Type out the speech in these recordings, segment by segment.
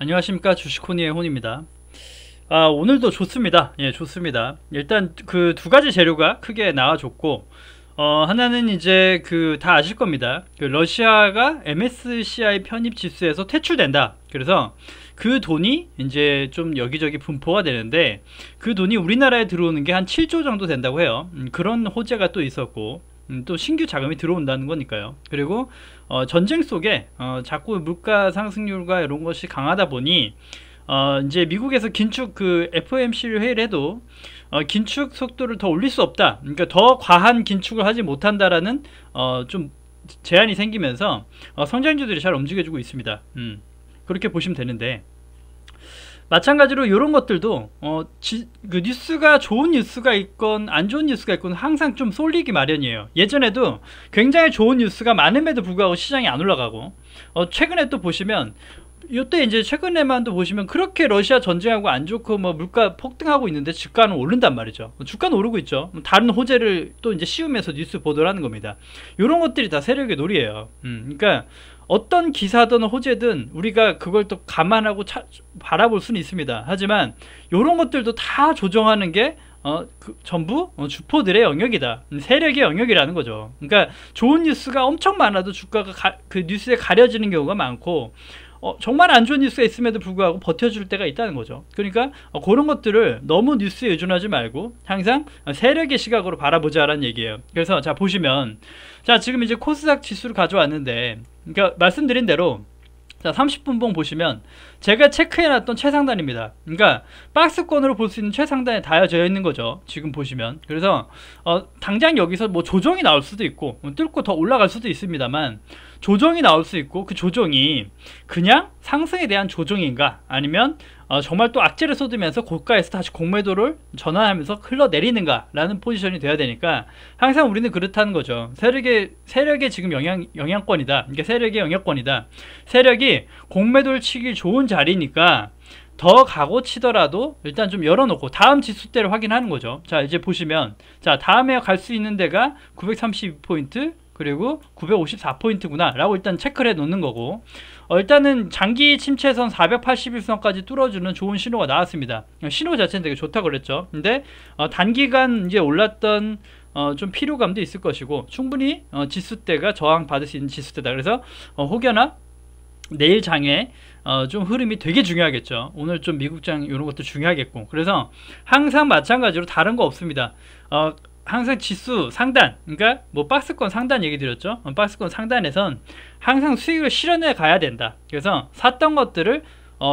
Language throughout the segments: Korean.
안녕하십니까, 주식코니의 혼입니다. 오늘도 좋습니다. 예, 좋습니다. 일단 그 두 가지 재료가 크게 나와줬고, 하나는 이제 그 다 아실 겁니다. 그 러시아가 MSCI 편입 지수에서 퇴출된다. 그래서 그 돈이 이제 좀 여기저기 분포가 되는데, 그 돈이 우리나라에 들어오는 게 한 7조 정도 된다고 해요. 그런 호재가 또 있었고, 또 신규 자금이 들어온다는 거니까요. 그리고 전쟁 속에 자꾸 물가 상승률과 이런 것이 강하다 보니 이제 미국에서 긴축 그 FOMC를 회의를 해도 긴축 속도를 더 올릴 수 없다. 그러니까 더 과한 긴축을 하지 못한다라는 좀 제한이 생기면서 성장주들이 잘 움직여주고 있습니다. 그렇게 보시면 되는데, 마찬가지로 이런 것들도 그 뉴스가 좋은 뉴스가 있건 안 좋은 뉴스가 있건 항상 좀 쏠리기 마련이에요. 예전에도 굉장히 좋은 뉴스가 많음에도 불구하고 시장이 안 올라가고, 최근에 또 보시면 이때 이제 최근에만도 보시면 그렇게 러시아 전쟁하고 안 좋고 뭐 물가 폭등하고 있는데 주가는 오른단 말이죠. 주가는 오르고 있죠. 다른 호재를 또 이제 씌우면서 뉴스 보도를 하는 겁니다. 이런 것들이 다 세력의 놀이에요. 그러니까 어떤 기사든 호재든 우리가 그걸 또 감안하고 바라볼 수는 있습니다. 하지만 이런 것들도 다 조정하는 게 전부 주포들의 영역이다. 세력의 영역이라는 거죠. 그러니까 좋은 뉴스가 엄청 많아도 주가가 그 뉴스에 가려지는 경우가 많고, 정말 안 좋은 뉴스가 있음에도 불구하고 버텨줄 때가 있다는 거죠. 그러니까 그런 것들을 너무 뉴스에 의존하지 말고 항상 세력의 시각으로 바라보자라는 얘기예요. 그래서 자 보시면, 자 지금 이제 코스닥 지수를 가져왔는데, 그러니까 말씀드린 대로 자 30분봉 보시면 제가 체크해놨던 최상단입니다. 그러니까 박스권으로 볼 수 있는 최상단에 닿아져 있는 거죠, 지금 보시면. 그래서 당장 여기서 뭐 조정이 나올 수도 있고 뚫고 더 올라갈 수도 있습니다만, 조정이 나올 수 있고 그 조정이 그냥 상승에 대한 조정인가, 아니면 정말 또 악재를 쏟으면서 고가에서 다시 공매도를 전환하면서 흘러내리는가 라는 포지션이 돼야 되니까, 항상 우리는 그렇다는 거죠. 세력의 지금 영향권이다. 그러니까 세력의 영향권이다. 세력이 공매도를 치기 좋은 자리니까 더 가고 치더라도 일단 좀 열어놓고 다음 지수대를 확인하는 거죠. 자 이제 보시면, 자 다음에 갈 수 있는 데가 932포인트 그리고 954포인트구나 라고 일단 체크를 해 놓는 거고, 일단은 장기 침체선 481선까지 뚫어주는 좋은 신호가 나왔습니다. 신호 자체는 되게 좋다고 그랬죠. 근데 단기간 이제 올랐던 좀 피로감도 있을 것이고, 충분히 지수대가 저항받을 수 있는 지수대다. 그래서 혹여나 내일 장에 좀 흐름이 되게 중요하겠죠. 오늘 좀 미국장 이런 것도 중요하겠고, 그래서 항상 마찬가지로 다른 거 없습니다. 항상 지수 상단, 그러니까 뭐 박스권 상단 얘기 드렸죠. 박스권 상단에선 항상 수익을 실현해 가야 된다. 그래서 샀던 것들을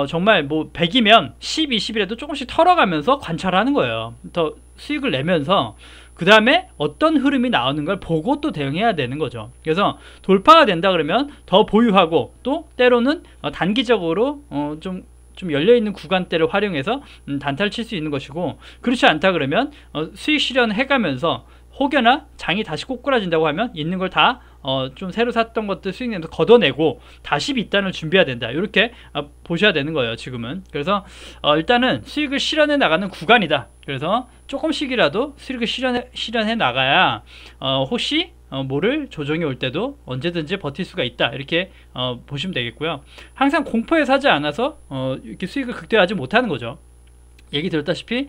정말 뭐 100이면 10, 20이라도 조금씩 털어가면서 관찰하는 거예요. 더 수익을 내면서 그 다음에 어떤 흐름이 나오는 걸 보고 또 대응해야 되는 거죠. 그래서 돌파가 된다 그러면 더 보유하고, 또 때로는 단기적으로 좀 열려있는 구간대를 활용해서 단타를 칠 수 있는 것이고, 그렇지 않다 그러면 수익 실현해가면서 혹여나 장이 다시 꼬꾸라진다고 하면 있는 걸 다 좀 새로 샀던 것들 수익 내면서 걷어내고 다시 bit단을 준비해야 된다. 이렇게 보셔야 되는 거예요, 지금은. 그래서 일단은 수익을 실현해 나가는 구간이다. 그래서 조금씩이라도 수익을 실현해 나가야 혹시 모를 조정이 올 때도 언제든지 버틸 수가 있다. 이렇게 보시면 되겠고요. 항상 공포에 사지 않아서 이렇게 수익을 극대화하지 못하는 거죠. 얘기 들었다시피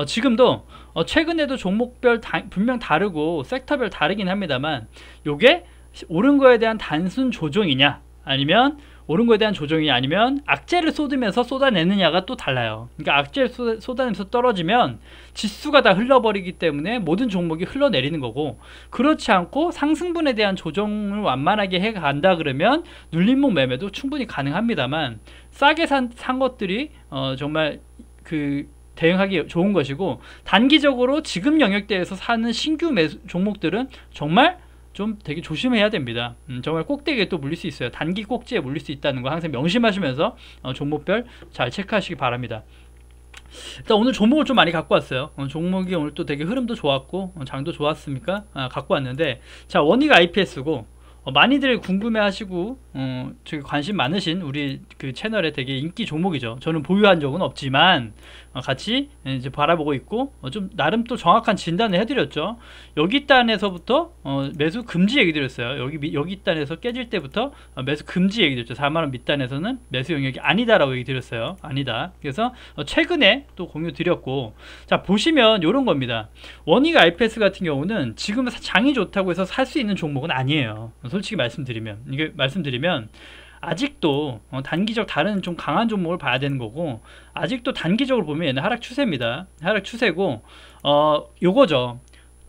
지금도 최근에도 종목별 분명 다르고 섹터별 다르긴 합니다만, 요게 오른 거에 대한 단순 조정이냐, 아니면 오른 거에 대한 조정이 아니면 악재를 쏟으면서 쏟아내느냐가 또 달라요. 그러니까 악재를 쏟아내면서 떨어지면 지수가 다 흘러버리기 때문에 모든 종목이 흘러내리는 거고, 그렇지 않고 상승분에 대한 조정을 완만하게 해간다 그러면 눌림목 매매도 충분히 가능합니다만, 싸게 산 것들이 정말 그 대응하기 좋은 것이고, 단기적으로 지금 영역대에서 사는 신규 종목들은 정말 좀 되게 조심해야 됩니다. 정말 꼭대기에 또 물릴 수 있어요. 단기 꼭지에 물릴 수 있다는 거 항상 명심하시면서 종목별 잘 체크하시기 바랍니다. 일단 오늘 종목을 좀 많이 갖고 왔어요. 종목이 오늘 또 되게 흐름도 좋았고 장도 좋았으니까 갖고 왔는데, 자 원익 IPS고 많이들 궁금해하시고 저기 관심 많으신 우리 그 채널에 되게 인기 종목이죠. 저는 보유한 적은 없지만 같이 이제 바라보고 있고 좀 나름 또 정확한 진단을 해드렸죠. 여기 단에서부터 매수 금지 얘기 드렸어요. 여기 단에서 깨질 때부터 매수 금지 얘기 드렸죠. 4만원 밑단에서는 매수 영역이 아니다라고 얘기 드렸어요. 아니다. 그래서 최근에 또 공유 드렸고, 자 보시면 요런 겁니다. 원익 IPS 같은 경우는 지금 장이 좋다고 해서 살 수 있는 종목은 아니에요. 솔직히 말씀드리면 아직도 단기적 다른 좀 강한 종목을 봐야 되는 거고, 아직도 단기적으로 보면 얘는 하락 추세입니다. 하락 추세고 요거죠.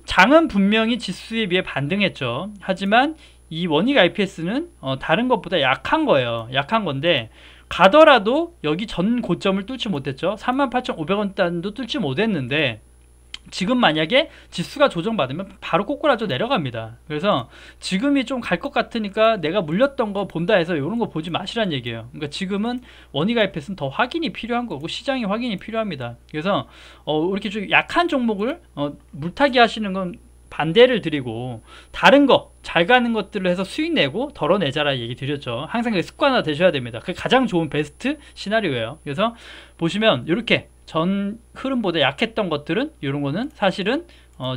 장은 분명히 지수에 비해 반등했죠. 하지만 이 원익 IPS는 다른 것보다 약한 거예요. 약한 건데 가더라도 여기 전 고점을 뚫지 못했죠. 38,500원 단도 뚫지 못했는데 지금 만약에 지수가 조정받으면 바로 꼬꾸라져 내려갑니다. 그래서 지금이 좀 갈 것 같으니까 내가 물렸던 거 본다 해서 이런 거 보지 마시란 얘기예요. 그러니까 지금은 원익 IPS는 더 확인이 필요한 거고 시장의 확인이 필요합니다. 그래서 이렇게 좀 약한 종목을 물타기 하시는 건 반대를 드리고, 다른 거 잘 가는 것들을 해서 수익 내고 덜어내자라 얘기 드렸죠. 항상 습관화 되셔야 됩니다. 그게 가장 좋은 베스트 시나리오예요. 그래서 보시면 이렇게 전 흐름보다 약했던 것들은 이런 거는 사실은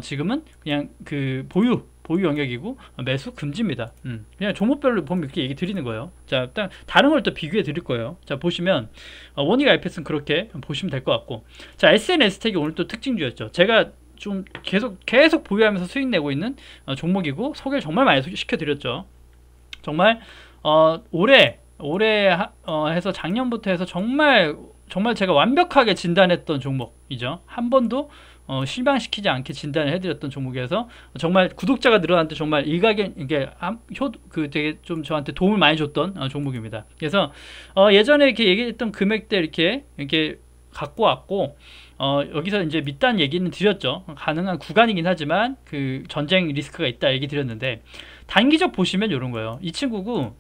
지금은 그냥 그 보유 영역이고 매수 금지입니다. 그냥 종목별로 보면 이렇게 얘기 드리는 거예요. 자, 일단 다른 걸 또 비교해 드릴 거예요. 자, 보시면 원익 IPS는 그렇게 보시면 될 것 같고, 자, SNS텍이 오늘 또 특징주였죠. 제가 좀 계속 보유하면서 수익 내고 있는 종목이고 소개를 정말 많이 시켜드렸죠. 정말 올해 해서 작년부터 해서 정말 제가 완벽하게 진단했던 종목이죠. 한 번도 실망시키지 않게 진단을 해드렸던 종목이어서 정말 구독자가 늘어났는데 정말 일가견 이게 되게 좀 저한테 도움을 많이 줬던 종목입니다. 그래서 예전에 이렇게 얘기했던 금액대 이렇게 갖고 왔고, 여기서 이제 밑단 얘기는 드렸죠. 가능한 구간이긴 하지만 그 전쟁 리스크가 있다 얘기 드렸는데, 단기적 보시면 이런 거예요. 이 친구고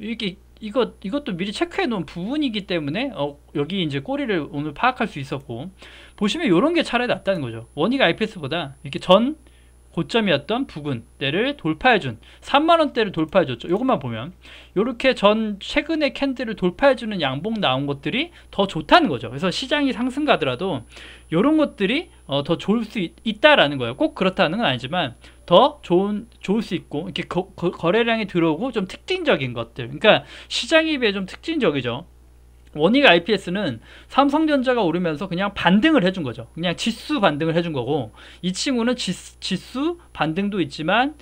이것도 미리 체크해 놓은 부분이기 때문에 여기 이제 꼬리를 오늘 파악할 수 있었고, 보시면 이런 게 차라리 낫다는 거죠. 원익 IPS보다 이렇게 전 고점이었던 부근대를 돌파해준 3만원대를 돌파해줬죠. 이것만 보면 이렇게 최근에 캔들을 돌파해주는 양봉 나온 것들이 더 좋다는 거죠. 그래서 시장이 상승 가더라도 이런 것들이 더 좋을 수 있다라는 거예요. 꼭 그렇다는 건 아니지만 더 좋을 수 있고, 이렇게 거래량이 들어오고 좀 특징적인 것들, 그러니까 시장에 비해 좀 특징적이죠. 원익 IPS는 삼성전자가 오르면서 그냥 반등을 해준 거죠. 그냥 지수 반등을 해준 거고, 이 친구는 지수 반등도 있지만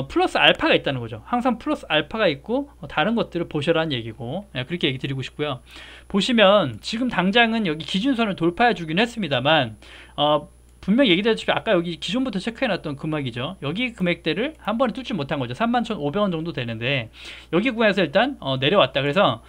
플러스 알파가 있다는 거죠. 항상 플러스 알파가 있고 다른 것들을 보셔라는 얘기고, 그렇게 얘기 드리고 싶고요. 보시면 지금 당장은 여기 기준선을 돌파해 주긴 했습니다만 분명히 얘기드렸지만 아까 여기 기존부터 체크해놨던 금액이죠. 여기 금액대를 한 번에 뚫지 못한 거죠. 31,500원 정도 되는데 여기 구간에서 일단 내려왔다. 그래서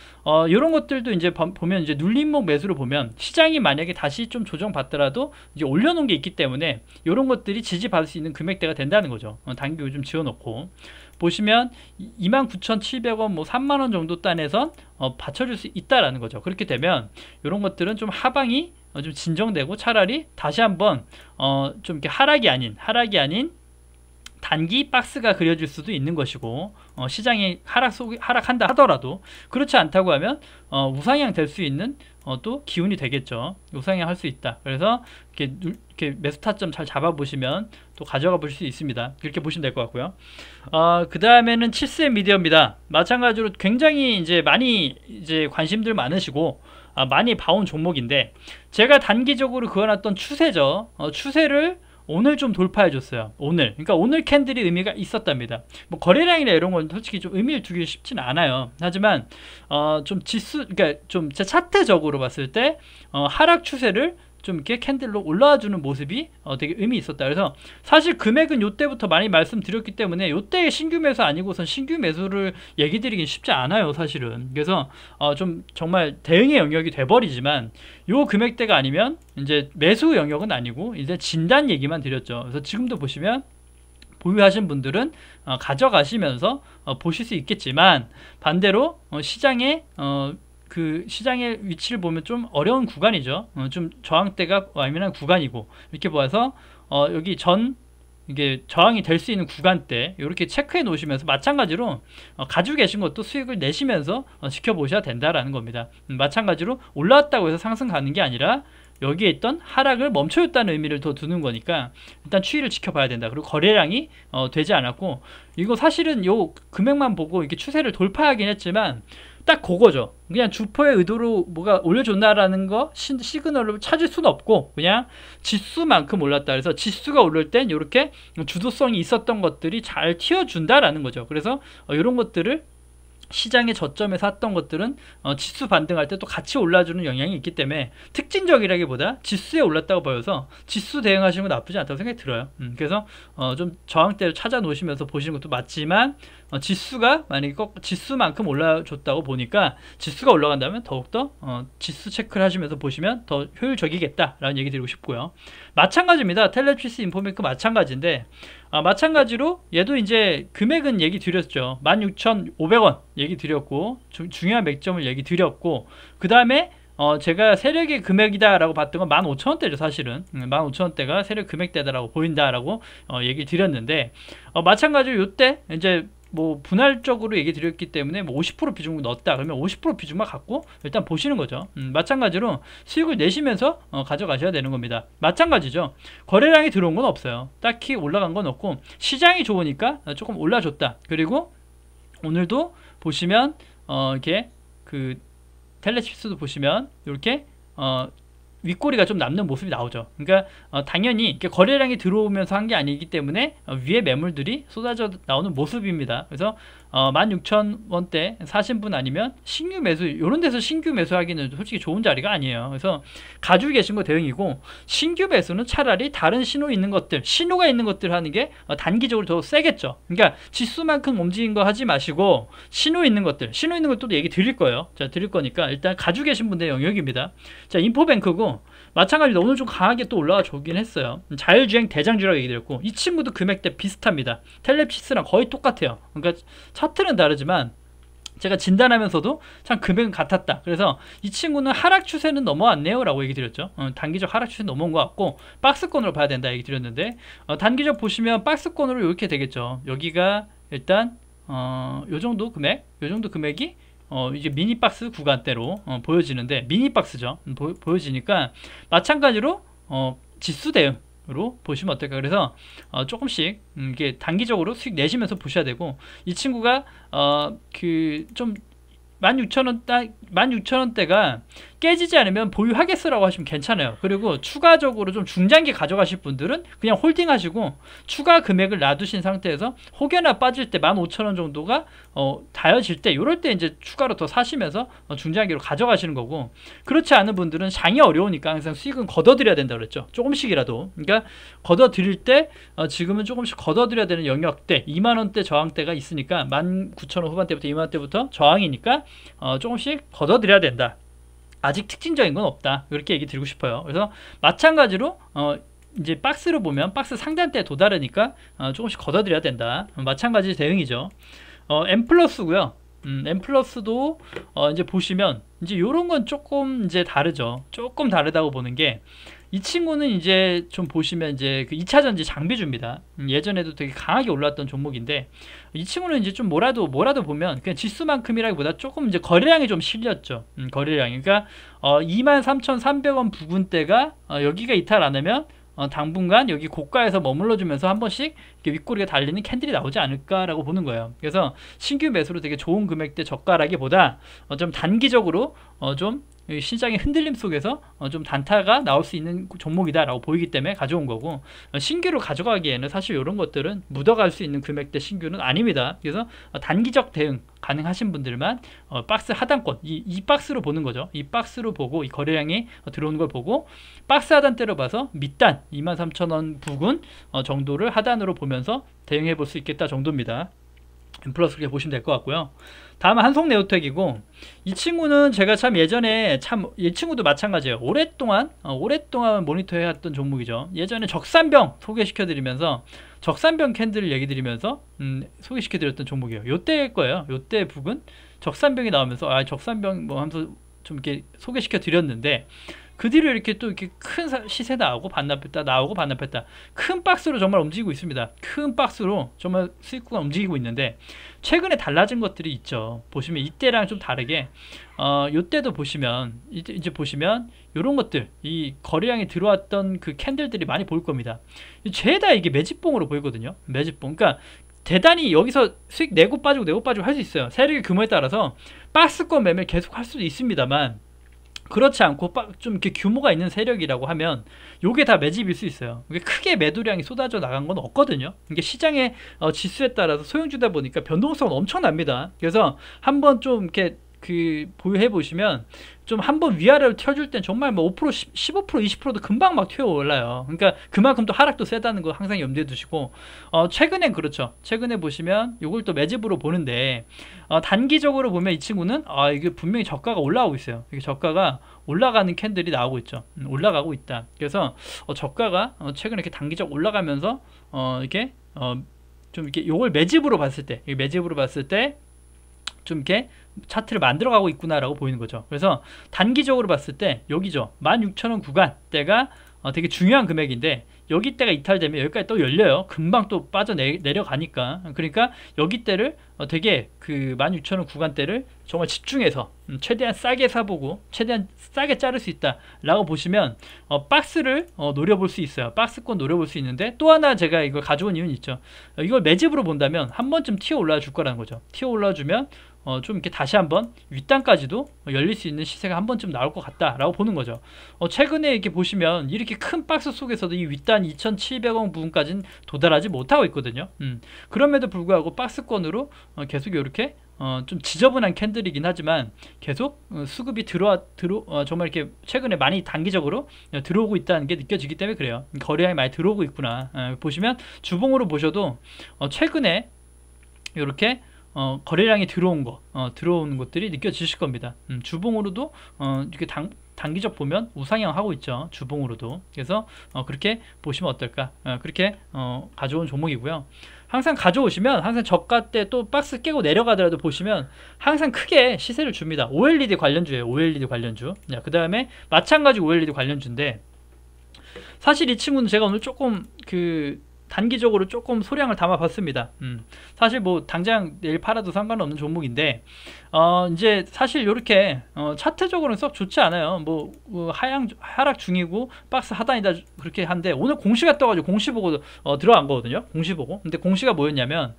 이런 것들도 이제 보면 이제 눌림목 매수를 보면 시장이 만약에 다시 좀 조정받더라도 이제 올려놓은 게 있기 때문에 이런 것들이 지지받을 수 있는 금액대가 된다는 거죠. 단기 요즘 지어놓고 보시면 29,700원 뭐 3만원 정도 단에선 받쳐줄 수 있다라는 거죠. 그렇게 되면 이런 것들은 좀 하방이 좀 진정되고 차라리 다시 한번 좀 이렇게 하락이 아닌 단기 박스가 그려질 수도 있는 것이고, 시장이 하락한다 하더라도 그렇지 않다고 하면 우상향 될 수 있는 또 기운이 되겠죠. 우상향 할 수 있다. 그래서 이렇게 매수 타점 잘 잡아보시면 또 가져가 볼 수 있습니다. 그렇게 보시면 될 것 같고요. 그 다음에는 7세 미디어입니다. 마찬가지로 굉장히 이제 많이 관심들 많으시고 많이 봐온 종목인데, 제가 단기적으로 그어놨던 추세죠. 추세를 오늘 좀 돌파해 줬어요. 그러니까 오늘 캔들이 의미가 있었답니다. 뭐 거래량이나 이런 건 솔직히 좀 의미를 두기 쉽지는 않아요. 하지만 좀 그러니까 좀 제 차트적으로 봤을 때 하락 추세를 좀 이렇게 캔들로 올라와 주는 모습이 되게 의미 있었다. 그래서 사실 금액은 요때부터 많이 말씀드렸기 때문에 요때 신규 매수 아니고선 신규 매수를 얘기 드리긴 쉽지 않아요, 사실은. 그래서 좀 정말 대응의 영역이 돼버리지만, 요 금액대가 아니면 이제 매수 영역은 아니고 이제 진단 얘기만 드렸죠. 그래서 지금도 보시면 보유하신 분들은 가져가시면서 보실 수 있겠지만, 반대로 시장의 위치를 보면 좀 어려운 구간이죠. 좀 저항대가 예민한 구간이고, 이렇게 보아서 여기 이게 저항이 될 수 있는 구간대 이렇게 체크해 놓으시면서 마찬가지로 가지고 계신 것도 수익을 내시면서 지켜보셔야 된다라는 겁니다. 마찬가지로 올라왔다고 해서 상승 가는 게 아니라 여기에 있던 하락을 멈춰줬다는 의미를 더 두는 거니까 일단 추이를 지켜봐야 된다. 그리고 거래량이 되지 않았고, 이거 사실은 요 금액만 보고 이렇게 추세를 돌파하긴 했지만 딱 그거죠. 그냥 주포의 의도로 뭐가 올려줬나라는 거 시그널을 찾을 수는 없고, 그냥 지수만큼 올랐다. 그래서 지수가 오를 땐 이렇게 주도성이 있었던 것들이 잘 튀어준다라는 거죠. 그래서 이런 것들을 시장의 저점에 샀던 것들은 지수 반등할 때 또 같이 올라주는 영향이 있기 때문에 특징적이라기보다 지수에 올랐다고 보여서 지수 대응하시는 건 나쁘지 않다고 생각이 들어요. 그래서 좀 저항대를 찾아 놓으시면서 보시는 것도 맞지만, 지수가 만약에 꼭 지수만큼 올라줬다고 보니까 지수가 올라간다면 더욱더 지수 체크를 하시면서 보시면 더 효율적이겠다라는 얘기 드리고 싶고요. 마찬가지입니다. 텔레트리스 인포메이크 마찬가지인데, 마찬가지로 얘도 이제 금액은 얘기 드렸죠. 16,500원 얘기 드렸고, 중요한 맥점을 얘기 드렸고, 그 다음에 제가 세력의 금액이다 라고 봤던 건 15,000원대죠. 사실은 15,000원대가 세력 금액대다라고 보인다라고 얘기 드렸는데, 마찬가지로 이때 이제 뭐 분할적으로 얘기 드렸기 때문에 뭐 50% 비중을 넣었다 그러면 50% 비중만 갖고 일단 보시는 거죠. 마찬가지로 수익을 내시면서 가져가셔야 되는 겁니다. 마찬가지죠. 거래량이 들어온 건 없어요. 딱히 올라간 건 없고, 시장이 좋으니까 조금 올라줬다. 그리고 오늘도 보시면 이렇게 그 텔레칩스도 보시면 이렇게 윗꼬리가 좀 남는 모습이 나오죠. 그러니까 당연히 이렇게 거래량이 들어오면서 한 게 아니기 때문에 위에 매물들이 쏟아져 나오는 모습입니다. 그래서 16,000원대 사신 분 아니면 신규 매수, 이런 데서 신규 매수하기는 솔직히 좋은 자리가 아니에요. 그래서 가지고 계신 거 대응이고, 신규 매수는 차라리 다른 신호 있는 것들, 신호가 있는 것들 하는 게 단기적으로 더 세겠죠. 그러니까 지수만큼 움직인 거 하지 마시고 신호 있는 것들, 신호 있는 것도 얘기 드릴 거예요. 자, 드릴 거니까 일단 가지고 계신 분들의 영역입니다. 자, 인포뱅크고 마찬가지로 오늘 좀 강하게 또 올라와 주긴 했어요. 자율주행 대장주라고 얘기 드렸고, 이 친구도 금액대 비슷합니다. 텔레피스랑 거의 똑같아요. 그러니까 차트는 다르지만 제가 진단하면서도 참 금액은 같았다. 그래서 이 친구는 하락 추세는 넘어왔네요 라고 얘기 드렸죠. 단기적 하락 추세 넘어온 것 같고 박스권으로 봐야 된다 얘기 드렸는데, 단기적 보시면 박스권으로 이렇게 되겠죠. 여기가 일단 요 정도 금액, 요 정도 금액이 이제 미니박스 구간대로 보여지는데, 미니박스죠. 보여지니까 마찬가지로 지수 대응으로 보시면 어떨까. 그래서 조금씩 이게 단기적으로 수익 내시면서 보셔야 되고, 이 친구가 그 좀 16,000원대가 깨지지 않으면 보유하겠어라고 하시면 괜찮아요. 그리고 추가적으로 좀 중장기 가져가실 분들은 그냥 홀딩하시고 추가 금액을 놔두신 상태에서 혹여나 빠질 때 15,000원 정도가 닿아질 때, 이럴 때 이제 추가로 더 사시면서 중장기로 가져가시는 거고, 그렇지 않은 분들은 장이 어려우니까 항상 수익은 걷어들여야 된다 그랬죠. 조금씩이라도. 그러니까 걷어들일 때 지금은 조금씩 걷어들여야 되는 영역대, 2만원대 저항대가 있으니까 19,000원 후반대부터 2만원대부터 저항이니까 조금씩 걷어들여야 된다. 아직 특징적인 건 없다. 이렇게 얘기 드리고 싶어요. 그래서 마찬가지로 이제 박스로 보면 박스 상단대에 도달하니까 조금씩 걷어들여야 된다. 마찬가지 대응이죠. M 플러스고요. M 플러스도 이제 보시면 이제 요런 건 조금 이제 다르죠. 조금 다르다고 보는 게, 이 친구는 이제 좀 보시면 이제 그 2차전지 장비주입니다. 예전에도 되게 강하게 올랐던 종목인데, 이 친구는 이제 좀 뭐라도 보면 그냥 지수만큼이라기보다 조금 이제 거래량이 좀 실렸죠. 거래량이. 그러니까 23,300원 부근대가 여기가 이탈 안 하면 당분간 여기 고가에서 머물러 주면서 한 번씩 이렇게 윗꼬리가 달리는 캔들이 나오지 않을까라고 보는 거예요. 그래서 신규 매수로 되게 좋은 금액대 저가라기보다 좀 단기적으로 좀 시장의 흔들림 속에서 좀 단타가 나올 수 있는 종목이다 라고 보이기 때문에 가져온 거고, 신규로 가져가기에는 사실 이런 것들은 묻어갈 수 있는 금액대 신규는 아닙니다. 그래서 단기적 대응 가능하신 분들만 박스 하단권, 이 박스로 보는 거죠. 이 박스로 보고 이 거래량이 들어오는 걸 보고 박스 하단대로 봐서 밑단 23,000원 부근 정도를 하단으로 보면서 대응해 볼 수 있겠다 정도입니다. M 플러스 그렇게 보시면 될 것 같고요. 다음은 한송네오텍이고, 이 친구는 제가 참 예전에 이 친구도 마찬가지예요. 오랫동안 모니터해 왔던 종목이죠. 예전에 적산병 소개시켜 드리면서 적산병 캔들을 얘기 드리면서 소개시켜 드렸던 종목이에요. 요때 거예요. 요때 부근 적산병이 나오면서 적산병 뭐 하면서 좀 이렇게 소개시켜 드렸는데, 그 뒤로 이렇게 또 이렇게 큰 시세 나오고 반납했다 나오고 반납했다 큰 박스로 정말 움직이고 있습니다. 큰 박스로 정말 수익 구간 움직이고 있는데 최근에 달라진 것들이 있죠. 보시면 이때랑 좀 다르게 요때도 보시면 이제 보시면 요런 것들 이 거래량이 들어왔던 그 캔들들이 많이 보일 겁니다. 죄다 이게 매집봉으로 보이거든요. 매집봉. 그러니까 대단히 여기서 수익 내고 빠지고 할 수 있어요. 세력의 규모에 따라서 박스권 매매 계속 할 수도 있습니다만 그렇지 않고 좀 이렇게 규모가 있는 세력이라고 하면 요게 다 매집일 수 있어요. 크게 매도량이 쏟아져 나간 건 없거든요. 이게 시장의 지수에 따라서 소형주다 보니까 변동성은 엄청납니다. 그래서 한번 좀 이렇게 보유해 보시면 좀 한번 위아래로 튀어줄 땐 정말 뭐 5%, 15%, 20%도 금방 막 튀어 올라요. 그러니까 그만큼 또 하락도 세다는 거 항상 염두에 두시고 최근엔 그렇죠. 최근에 보시면 이걸 또 매집으로 보는데 단기적으로 보면 이 친구는 이게 분명히 저가가 올라오고 있어요. 이게 저가가 올라가는 캔들이 나오고 있죠. 올라가고 있다. 그래서 저가가 최근에 이렇게 단기적 올라가면서 이렇게 좀 이렇게 요걸 매집으로 봤을 때 좀 이렇게 차트를 만들어가고 있구나라고 보이는 거죠. 그래서 단기적으로 봤을 때 여기죠. 16,000원 구간대가 되게 중요한 금액인데 여기 때가 이탈되면 여기까지 또 열려요. 금방 또 내려가니까. 그러니까 여기 때를 되게 16,000원 구간대를 정말 집중해서 최대한 싸게 사보고 최대한 싸게 자를 수 있다 라고 보시면 박스를 노려볼 수 있어요. 박스권 노려볼 수 있는데 또 하나 제가 이걸 가져온 이유는 있죠. 이걸 매집으로 본다면 한 번쯤 튀어 올라와 줄 거라는 거죠. 튀어 올라와 주면 좀 이렇게 다시 한번 윗단까지도 열릴 수 있는 시세가 한 번쯤 나올 것 같다라고 보는 거죠. 최근에 이렇게 보시면 이렇게 큰 박스 속에서도 이 윗단 2,700원 부분까지는 도달하지 못하고 있거든요. 그럼에도 불구하고 박스권으로 계속 이렇게 좀 지저분한 캔들이긴 하지만 계속 수급이 정말 이렇게 최근에 많이 단기적으로 들어오고 있다는 게 느껴지기 때문에 그래요. 거래량이 많이 들어오고 있구나. 보시면 주봉으로 보셔도 최근에 이렇게 거래량이 들어오는 것들이 느껴지실 겁니다. 주봉으로도 이렇게 단기적 보면 우상향 하고 있죠. 주봉으로도. 그래서 그렇게 보시면 어떨까? 그렇게 가져온 종목이고요. 항상 가져오시면 항상 저가 때 또 박스 깨고 내려가더라도 보시면 항상 크게 시세를 줍니다. OLED 관련주예요. OLED 관련주. 그 다음에 마찬가지 OLED 관련주인데 사실 이 친구는 제가 오늘 조금 단기적으로 조금 소량을 담아 봤습니다. 사실 뭐 당장 내일 팔아도 상관없는 종목인데 이제 사실 이렇게 차트적으로는 썩 좋지 않아요. 뭐 하락 중이고 박스 하단이다 그렇게 한데 오늘 공시가 떠가지고 공시 보고 들어간 거거든요. 공시 보고. 근데 공시가 뭐였냐면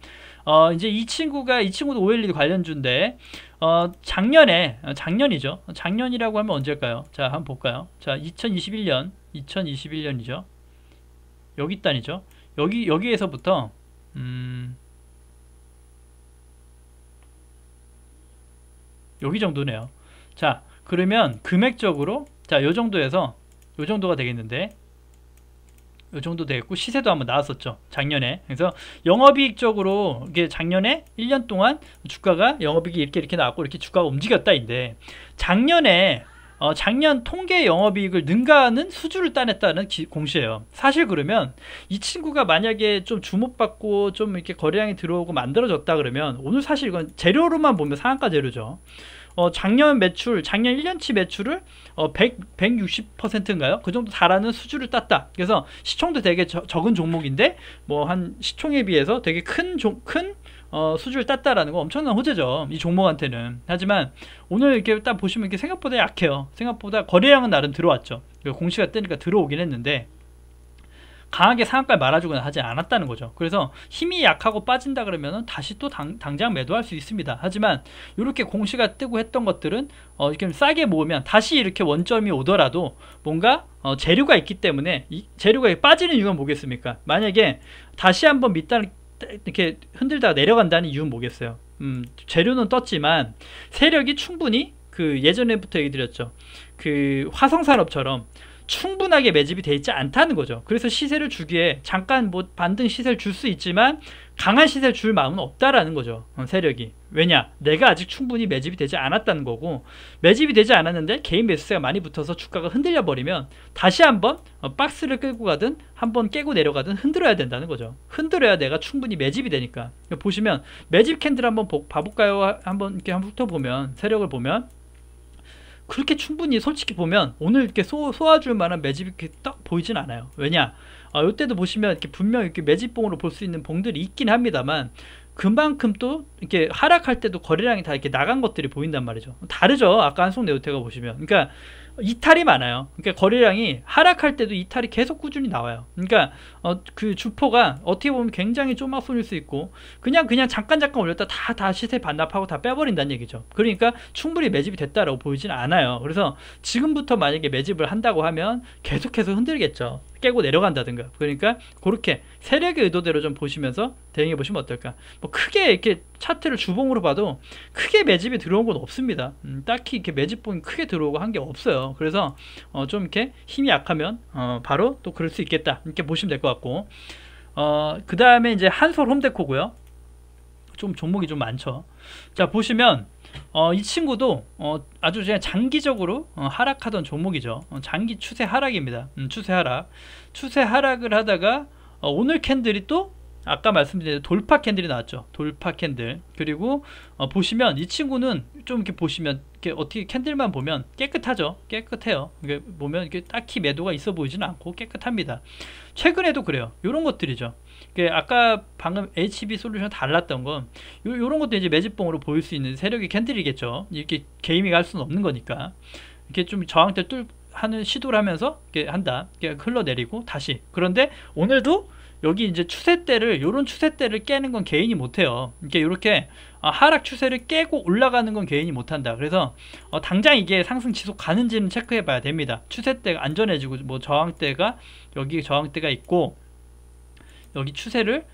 이제 이 친구도 OLED 관련주인데 작년이죠. 작년이라고 하면 언제일까요? 자, 한번 볼까요? 자, 2021년이죠. 여기 단이죠. 여기에서부터 여기 정도네요. 자, 그러면 금액적으로 요 정도에서 요 정도가 되겠는데 요 정도 되겠고 시세도 한번 나왔었죠. 작년에. 그래서 영업이익적으로 이게 작년에 1년 동안 주가가 영업이익이 이렇게 나왔고 이렇게 주가가 움직였다인데 작년 통계 영업이익을 능가하는 수주를 따냈다는 공시예요. 사실 그러면 이 친구가 만약에 좀 주목받고 좀 이렇게 거래량이 들어오고 만들어졌다 그러면 오늘 사실 이건 재료로만 보면 상한가 재료죠. 작년 1년치 매출을 160%인가요? 그 정도 달하는 수주를 땄다. 그래서 시총도 되게 적은 종목인데 뭐 한 시총에 비해서 되게 큰 수주를 땄다라는 거 엄청난 호재죠. 이 종목한테는. 하지만 오늘 이렇게 딱 보시면 이렇게 생각보다 약해요. 생각보다 거래량은 나름 들어왔죠. 공시가 뜨니까 들어오긴 했는데 강하게 상한가를 말아주거나 하지 않았다는 거죠. 그래서 힘이 약하고 빠진다 그러면 다시 또 당장 매도할 수 있습니다. 하지만 이렇게 공시가 뜨고 했던 것들은 이렇게 싸게 모으면 다시 이렇게 원점이 오더라도 뭔가 재료가 있기 때문에 이 재료가 빠지는 이유가 뭐겠습니까? 만약에 다시 한번 밑단을 이렇게 흔들다가 내려간다는 이유는 뭐겠어요? 재료는 떴지만 세력이 충분히 예전에부터 얘기 드렸죠. 화성산업처럼 충분하게 매집이 돼 있지 않다는 거죠. 그래서 시세를 주기에 잠깐 뭐 반등 시세를 줄 수 있지만 강한 시세를 줄 마음은 없다라는 거죠. 세력이. 왜냐? 내가 아직 충분히 매집이 되지 않았다는 거고 매집이 되지 않았는데 개인 매수세가 많이 붙어서 주가가 흔들려 버리면 다시 한번 박스를 끌고 가든 한번 깨고 내려가든 흔들어야 된다는 거죠. 흔들어야 내가 충분히 매집이 되니까. 보시면 매집 캔들 한번 봐볼까요? 한번 이렇게 훑어보면 세력을 보면 그렇게 충분히 솔직히 보면 오늘 이렇게 쏘아줄 만한 매집이 이렇게 딱 보이진 않아요. 왜냐? 이때도 보시면 이렇게 분명 이렇게 매집봉으로 볼 수 있는 봉들이 있긴 합니다만 그만큼 또 이렇게 하락할 때도 거래량이 다 이렇게 나간 것들이 보인단 말이죠. 다르죠. 아까 한송 네오테가 보시면. 그러니까 이탈이 많아요. 그러니까 거래량이 하락할 때도 이탈이 계속 꾸준히 나와요. 그러니까 그 주포가 어떻게 보면 굉장히 쪼막손일 수 있고 그냥 잠깐 올렸다 다 시세 반납하고 다 빼버린다는 얘기죠. 그러니까 충분히 매집이 됐다라고 보이진 않아요. 그래서 지금부터 만약에 매집을 한다고 하면 계속해서 흔들겠죠. 깨고 내려간다든가. 그러니까 그렇게 세력의 의도대로 좀 보시면서 대응해 보시면 어떨까. 뭐 크게 이렇게 차트를 주봉으로 봐도 크게 매집이 들어온 건 없습니다. 딱히 이렇게 매집봉이 크게 들어오고 한 게 없어요. 그래서 좀 이렇게 힘이 약하면 바로 또 그럴 수 있겠다 이렇게 보시면 될 것 같고, 그 다음에 이제 한솔 홈데코고요. 좀 종목이 좀 많죠. 자 보시면 이 친구도 아주 그냥 장기적으로 하락하던 종목이죠. 장기 추세 하락입니다. 추세 하락을 하다가 오늘 캔들이 또 아까 말씀드린 돌파 캔들이 나왔죠. 돌파 캔들. 그리고 보시면 이 친구는 좀 이렇게 보시면 이렇게 어떻게 캔들만 보면 깨끗하죠. 깨끗해요. 이게 보면 이게 딱히 매도가 있어 보이지는 않고 깨끗합니다. 최근에도 그래요. 이런 것들이죠. 아까 방금 HB 솔루션 달랐던 건 요런 것도 이제 매집봉으로 보일 수 있는 세력의 캔들이겠죠. 이렇게 게이밍 할 수는 없는 거니까 이렇게 좀 저항대 하는 시도를 하면서 이렇게 한다. 이렇게 흘러내리고 다시. 그런데 오늘도 여기 이제 추세대를 요런 추세대를 깨는 건 개인이 못해요. 이렇게 하락 추세를 깨고 올라가는 건 개인이 못한다. 그래서 당장 이게 상승 지속 가는지는 체크해 봐야 됩니다. 추세대가 안전해지고 뭐 저항대가 여기 저항대가 있고 여기 추세를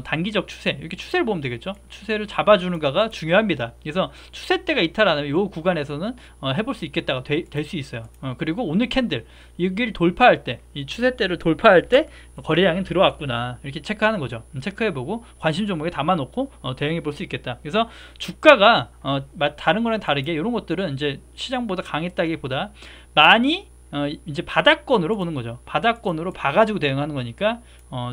단기적 추세 이렇게 추세를 보면 되겠죠. 추세를 잡아주는가가 중요합니다. 그래서 추세대가 이탈 안 하면 이 구간에서는 해볼 수 있겠다가 될 수 있어요. 그리고 오늘 캔들 여기를 돌파할 때 이 추세대를 돌파할 때 거래량이 들어왔구나 이렇게 체크하는 거죠. 체크해보고 관심 종목에 담아놓고 대응해 볼 수 있겠다. 그래서 주가가 다른 거랑 다르게 이런 것들은 이제 시장보다 강했다기보다 많이 이제 바닥권으로 보는 거죠. 바닥권으로 봐가지고 대응하는 거니까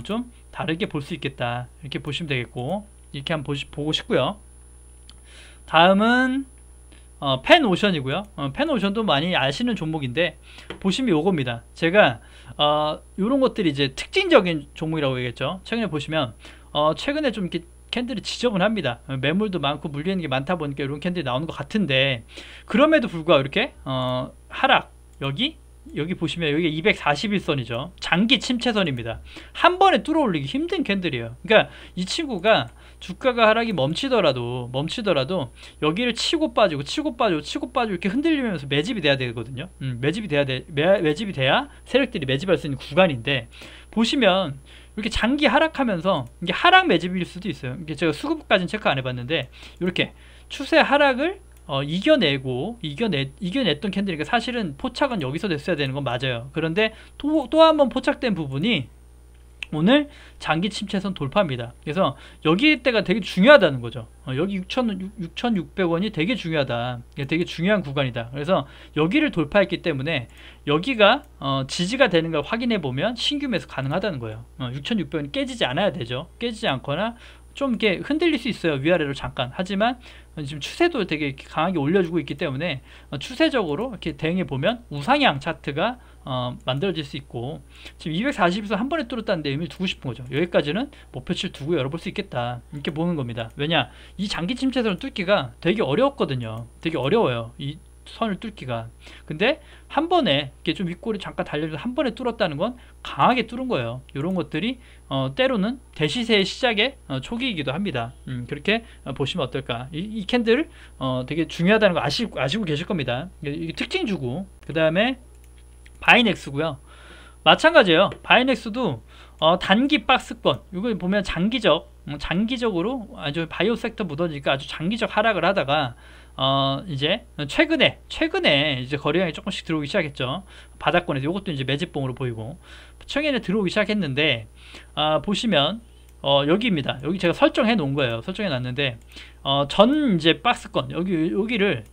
좀 다르게 볼 수 있겠다 이렇게 보시면 되겠고, 이렇게 한번 보고 싶고요. 다음은 펜오션이고요. 펜오션도 많이 아시는 종목인데 보시면 요겁니다. 제가 요런 것들이 이제 특징적인 종목이라고 얘기했죠. 최근에 보시면 최근에 좀 이렇게 캔들이 지저분합니다. 매물도 많고 물리는 게 많다 보니까 이런 캔들이 나오는 것 같은데, 그럼에도 불구하고 이렇게 하락 여기 보시면 여기 241선이죠. 장기 침체선입니다. 한 번에 뚫어 올리기 힘든 캔들이에요. 그러니까 이 친구가 주가가 하락이 멈추더라도 여기를 치고 빠지고 이렇게 흔들리면서 매집이 돼야 되거든요. 매집이 돼야 세력들이 매집할 수 있는 구간인데, 보시면 이렇게 장기 하락하면서 이게 하락 매집일 수도 있어요. 이게 제가 수급까지는 체크 안 해봤는데 이렇게 추세 하락을 이겨냈던 캔들이니까 사실은 포착은 여기서 됐어야 되는 건 맞아요. 그런데 또 한 번 포착된 부분이 오늘 장기 침체선 돌파입니다. 그래서 여기 때가 되게 중요하다는 거죠. 여기 6,600원이 되게 중요하다. 되게 중요한 구간이다. 그래서 여기를 돌파했기 때문에 여기가 지지가 되는 걸 확인해 보면 신규 매수 가능하다는 거예요. 6,600원이 깨지지 않아야 되죠. 깨지지 않거나 좀 이렇게 흔들릴 수 있어요. 위아래로 잠깐. 하지만 지금 추세도 되게 강하게 올려주고 있기 때문에 추세적으로 이렇게 대응해 보면 우상향 차트가 만들어질 수 있고, 지금 240에서 한 번에 뚫었다는 데 의미를 두고 싶은 거죠. 여기까지는 목표치를 두고 열어볼 수 있겠다 이렇게 보는 겁니다. 왜냐, 이 장기 침체선을 뚫기가 되게 어려웠거든요. 되게 어려워요. 이 선을 뚫기가. 근데 한 번에 이렇게 좀 윗골이 잠깐 달려서 한 번에 뚫었다는 건 강하게 뚫은 거예요. 이런 것들이 때로는 대시세의 시작의 초기이기도 합니다. 그렇게 보시면 어떨까. 이 캔들 되게 중요하다는 거 아시고 계실 겁니다. 이게 특징주고, 그 다음에 바이넥스고요. 마찬가지예요. 바이넥스도 단기 박스권, 이거 보면 장기적으로 아주 바이오 섹터 묻어지니까 아주 장기적 하락을 하다가 이제 최근에 이제 거래량이 조금씩 들어오기 시작했죠. 바닥권에서 이것도 이제 매집봉으로 보이고 최근에 들어오기 시작했는데, 보시면 여기입니다. 여기 제가 설정해 놓은 거예요. 설정해 놨는데 전 이제 박스권 여기를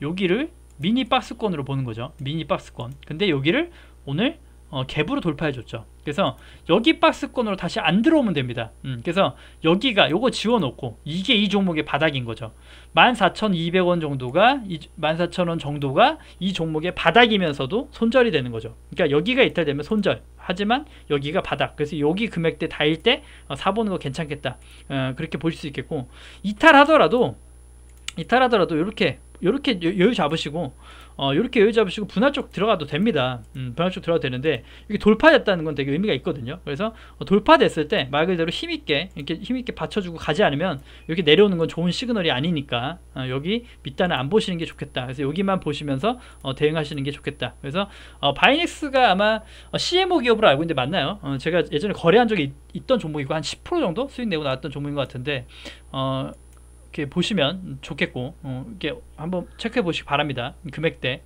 미니 박스권으로 보는 거죠. 미니 박스권. 근데 여기를 오늘 갭으로 돌파해 줬죠. 그래서 여기 박스권으로 다시 안 들어오면 됩니다. 그래서 여기가 요거 지워놓고 이게 이 종목의 바닥인 거죠. 14,200원 정도가 14,000원 정도가 이 종목의 바닥이면서도 손절이 되는 거죠. 그러니까 여기가 이탈되면 손절, 하지만 여기가 바닥. 그래서 여기 금액대 닿을 때 사보는 거 괜찮겠다. 그렇게 보실 수 있겠고, 이탈하더라도 이렇게 여유 잡으시고 이렇게 여유 잡으시고 분할 쪽 들어가도 됩니다. 분할 쪽 들어가도 되는데, 이게 돌파됐다는 건 되게 의미가 있거든요. 그래서 돌파됐을 때 말 그대로 힘있게 이렇게 힘있게 받쳐주고 가지 않으면 이렇게 내려오는 건 좋은 시그널이 아니니까 여기 밑단을 안 보시는 게 좋겠다. 그래서 여기만 보시면서 대응하시는 게 좋겠다. 그래서 바이넥스가 아마 CMO 기업으로 알고 있는데 맞나요? 제가 예전에 거래한 적이 있던 종목이고 한 10% 정도 수익 내고 나왔던 종목인 것 같은데, 이렇게 보시면 좋겠고, 이렇게 한번 체크해 보시기 바랍니다. 금액대.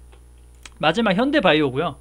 마지막 현대바이오고요.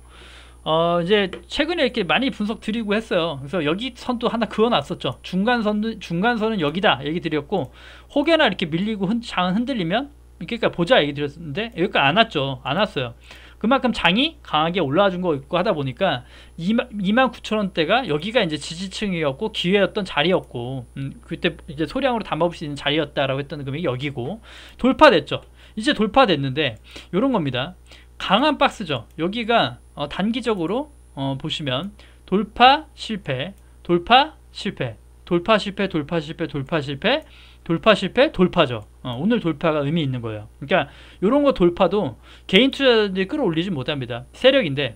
이제 최근에 이렇게 많이 분석 드리고 했어요. 그래서 여기 선도 하나 그어놨었죠. 중간선은 여기다 얘기 드렸고, 혹여나 이렇게 밀리고 장은 흔들리면 그러니까 보자 얘기 드렸는데, 여기까지 안 왔죠. 안 왔어요. 그만큼 장이 강하게 올라와 준 거 있고 하다 보니까 29,000원대가 여기가 이제 지지층이었고 기회였던 자리였고, 그때 이제 소량으로 담아볼 수 있는 자리였다라고 했던 금액이 여기고, 돌파됐죠. 이제 돌파됐는데 요런 겁니다. 강한 박스죠. 여기가 단기적으로 보시면 돌파 실패, 돌파 실패, 돌파 실패, 돌파 실패, 돌파 실패, 돌파 실패, 돌파죠. 오늘 돌파가 의미 있는 거예요. 그러니까 이런 거 돌파도 개인 투자자들이 끌어올리지 못합니다. 세력인데,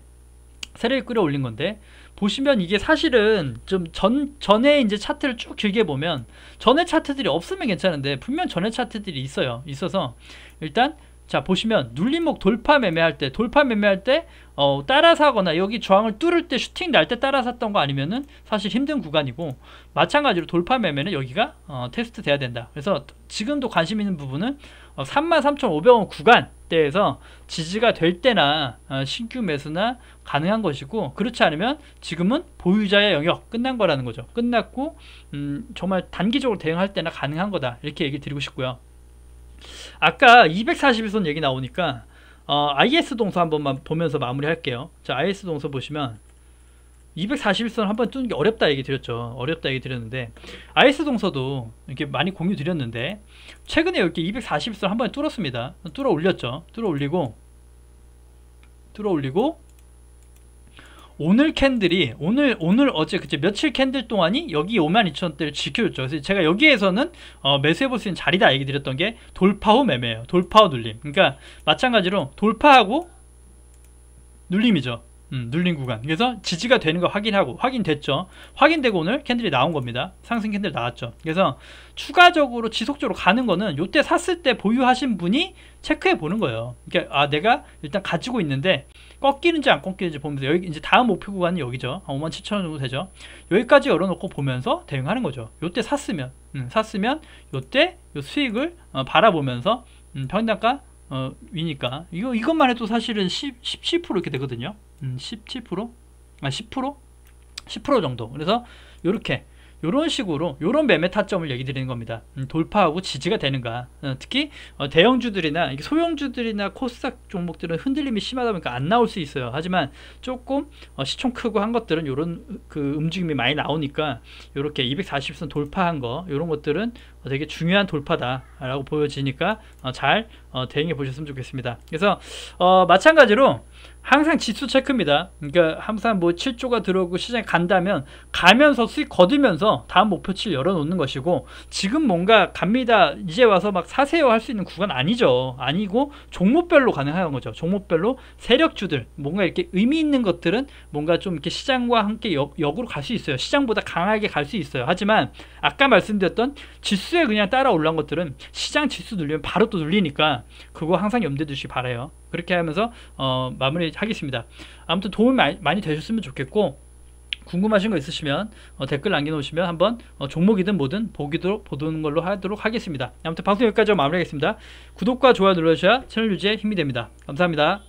세력이 끌어올린 건데, 보시면 이게 사실은 좀 전에 이제 차트를 쭉 길게 보면 전에 차트들이 없으면 괜찮은데 분명 전에 차트들이 있어요. 있어서 일단 자 보시면 눌림목 돌파 매매할 때 따라 사거나 여기 저항을 뚫을 때 슈팅 날 때 따라 샀던 거 아니면은 사실 힘든 구간이고, 마찬가지로 돌파 매매는 여기가 테스트 돼야 된다. 그래서 지금도 관심 있는 부분은 33,500원 구간대에서 지지가 될 때나 신규 매수나 가능한 것이고, 그렇지 않으면 지금은 보유자의 영역 끝난 거라는 거죠. 끝났고 정말 단기적으로 대응할 때나 가능한 거다, 이렇게 얘기 드리고 싶고요. 아까 241선 얘기 나오니까 IS 동서 한번만 보면서 마무리 할게요. 자, IS 동서 보시면 241선 한번 뚫는 게 어렵다 얘기 드렸죠. 어렵다 얘기 드렸는데, IS 동서도 이렇게 많이 공유 드렸는데 최근에 이렇게 241선 한번 뚫었습니다. 뚫어 올렸죠. 뚫어 올리고 오늘 캔들이 오늘 어제 그제 며칠 캔들 동안이 여기 52,000원대를 지켜줬죠. 그래서 제가 여기에서는 매수해 볼 수 있는 자리다 얘기 드렸던 게 돌파 후 매매예요. 돌파 후 눌림. 그러니까 마찬가지로 돌파하고 눌림이죠. 눌림 구간. 그래서 지지가 되는 거 확인하고, 확인됐죠. 확인되고 오늘 캔들이 나온 겁니다. 상승 캔들 나왔죠. 그래서 추가적으로 지속적으로 가는 거는 요때 샀을 때 보유하신 분이 체크해 보는 거예요. 그러니까 내가 일단 가지고 있는데 꺾이는지 안 꺾이는지 보면서, 여기 이제 다음 목표 구간이 여기죠. 57,000원 정도 되죠. 여기까지 열어놓고 보면서 대응하는 거죠. 요때 샀으면 요때 요 수익을 바라보면서 평단가 위니까 이것만 해도 사실은 17% 이렇게 되거든요. 17%? 10% 정도. 그래서 요런 식으로 요런 매매 타점을 얘기 드리는 겁니다. 돌파하고 지지가 되는가. 특히 대형주들이나 소형주들이나 코스닥 종목들은 흔들림이 심하다 보니까 안 나올 수 있어요. 하지만 조금 시총 크고 한 것들은 요런 그 움직임이 많이 나오니까 요렇게 240선 돌파한 거, 요런 것들은 되게 중요한 돌파다 라고 보여지니까 잘 대응해 보셨으면 좋겠습니다. 그래서 마찬가지로 항상 지수 체크입니다. 그러니까 항상 뭐 7조가 들어오고 시장에 간다면 가면서 수익 거두면서 다음 목표치를 열어놓는 것이고, 지금 뭔가 갑니다 이제 와서 막 사세요 할 수 있는 구간 아니죠. 아니고 종목별로 가능한 거죠. 종목별로 세력주들 뭔가 이렇게 의미 있는 것들은 뭔가 좀 이렇게 시장과 함께 역으로 갈 수 있어요. 시장보다 강하게 갈 수 있어요. 하지만 아까 말씀드렸던 지수에 그냥 따라 올라온 것들은 시장 지수 눌리면 바로 또 눌리니까 그거 항상 염두에 두시기 바라요. 그렇게 하면서 마무리 하겠습니다. 아무튼 도움이 많이 되셨으면 좋겠고, 궁금하신 거 있으시면 댓글 남겨놓으시면 한번 종목이든 뭐든 보는 걸로 하도록 하겠습니다. 아무튼 방송 여기까지 마무리하겠습니다. 구독과 좋아요 눌러주셔야 채널 유지에 힘이 됩니다. 감사합니다.